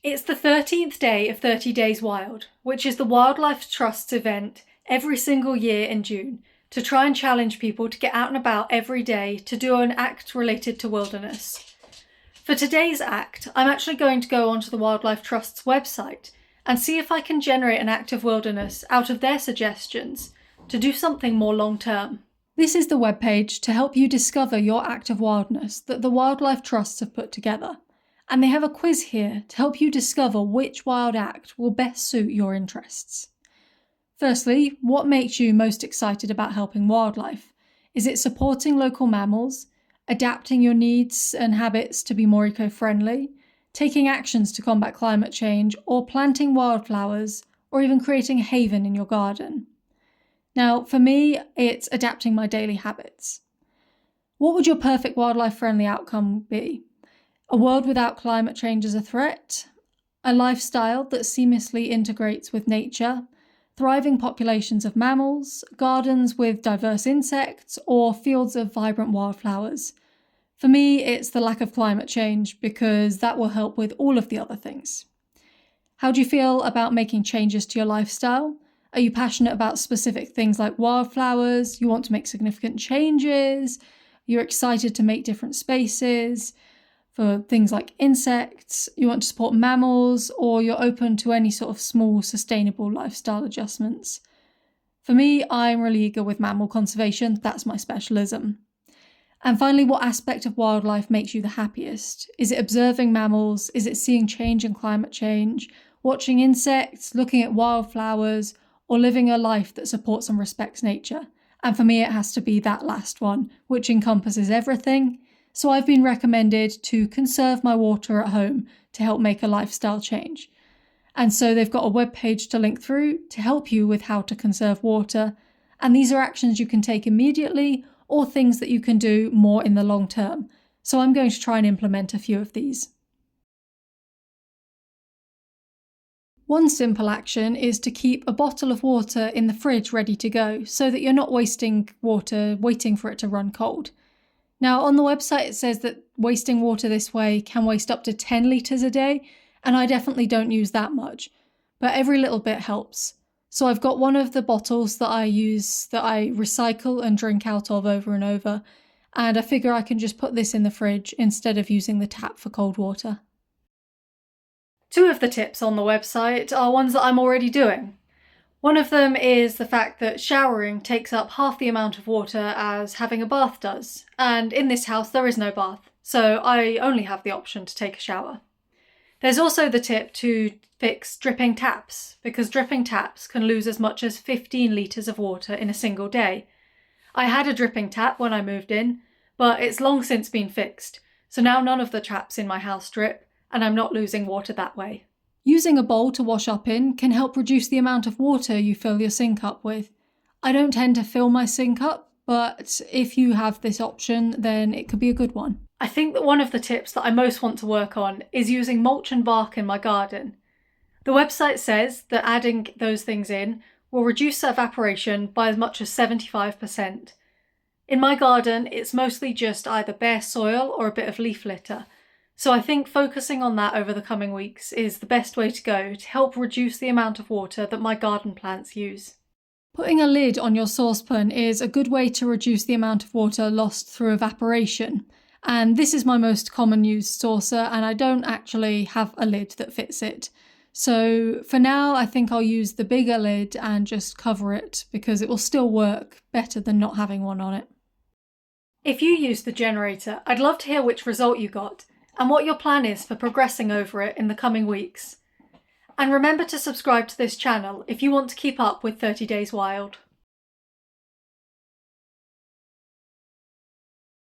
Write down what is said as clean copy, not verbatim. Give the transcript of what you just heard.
It's the 13th day of 30 Days Wild, which is the Wildlife Trust's event every single year in June to try and challenge people to get out and about every day to do an act related to wilderness. For today's act, I'm actually going to go onto the Wildlife Trust's website and see if I can generate an act of wilderness out of their suggestions to do something more long-term. This is the webpage to help you discover your act of wildness that the Wildlife Trusts have put together. And they have a quiz here to help you discover which wild act will best suit your interests. Firstly, what makes you most excited about helping wildlife? Is it supporting local mammals, adapting your needs and habits to be more eco-friendly, taking actions to combat climate change, or planting wildflowers, or even creating a haven in your garden? Now, for me, it's adapting my daily habits. What would your perfect wildlife-friendly outcome be? A world without climate change as a threat? A lifestyle that seamlessly integrates with nature? Thriving populations of mammals? Gardens with diverse insects? Or fields of vibrant wildflowers? For me, it's the lack of climate change because that will help with all of the other things. How do you feel about making changes to your lifestyle? Are you passionate about specific things like wildflowers? You want to make significant changes? You're excited to make different spaces for things like insects? You want to support mammals? Or you're open to any sort of small, sustainable lifestyle adjustments? For me, I'm really eager with mammal conservation. That's my specialism. And finally, what aspect of wildlife makes you the happiest? Is it observing mammals? Is it seeing change in climate change? Watching insects? Looking at wildflowers? Or living a life that supports and respects nature? And for me, it has to be that last one, which encompasses everything. So I've been recommended to conserve my water at home to help make a lifestyle change. And so they've got a webpage to link through to help you with how to conserve water. And these are actions you can take immediately or things that you can do more in the long term. So I'm going to try and implement a few of these. One simple action is to keep a bottle of water in the fridge ready to go so that you're not wasting water waiting for it to run cold. Now, on the website, it says that wasting water this way can waste up to 10 litres a day, and I definitely don't use that much, but every little bit helps. So I've got one of the bottles that I use that I recycle and drink out of over and over, and I figure I can just put this in the fridge instead of using the tap for cold water. Two of the tips on the website are ones that I'm already doing. One of them is the fact that showering takes up half the amount of water as having a bath does, and in this house there is no bath, so I only have the option to take a shower. There's also the tip to fix dripping taps, because dripping taps can lose as much as 15 litres of water in a single day. I had a dripping tap when I moved in, but it's long since been fixed, so now none of the taps in my house drip, and I'm not losing water that way. Using a bowl to wash up in can help reduce the amount of water you fill your sink up with. I don't tend to fill my sink up, but if you have this option, then it could be a good one. I think that one of the tips that I most want to work on is using mulch and bark in my garden. The website says that adding those things in will reduce evaporation by as much as 75%. In my garden, it's mostly just either bare soil or a bit of leaf litter. So I think focusing on that over the coming weeks is the best way to go to help reduce the amount of water that my garden plants use. Putting a lid on your saucepan is a good way to reduce the amount of water lost through evaporation. And this is my most common used saucer, and I don't actually have a lid that fits it. So for now, I think I'll use the bigger lid and just cover it because it will still work better than not having one on it. If you use the generator, I'd love to hear which result you got and what your plan is for progressing over it in the coming weeks. And remember to subscribe to this channel if you want to keep up with 30 Days Wild.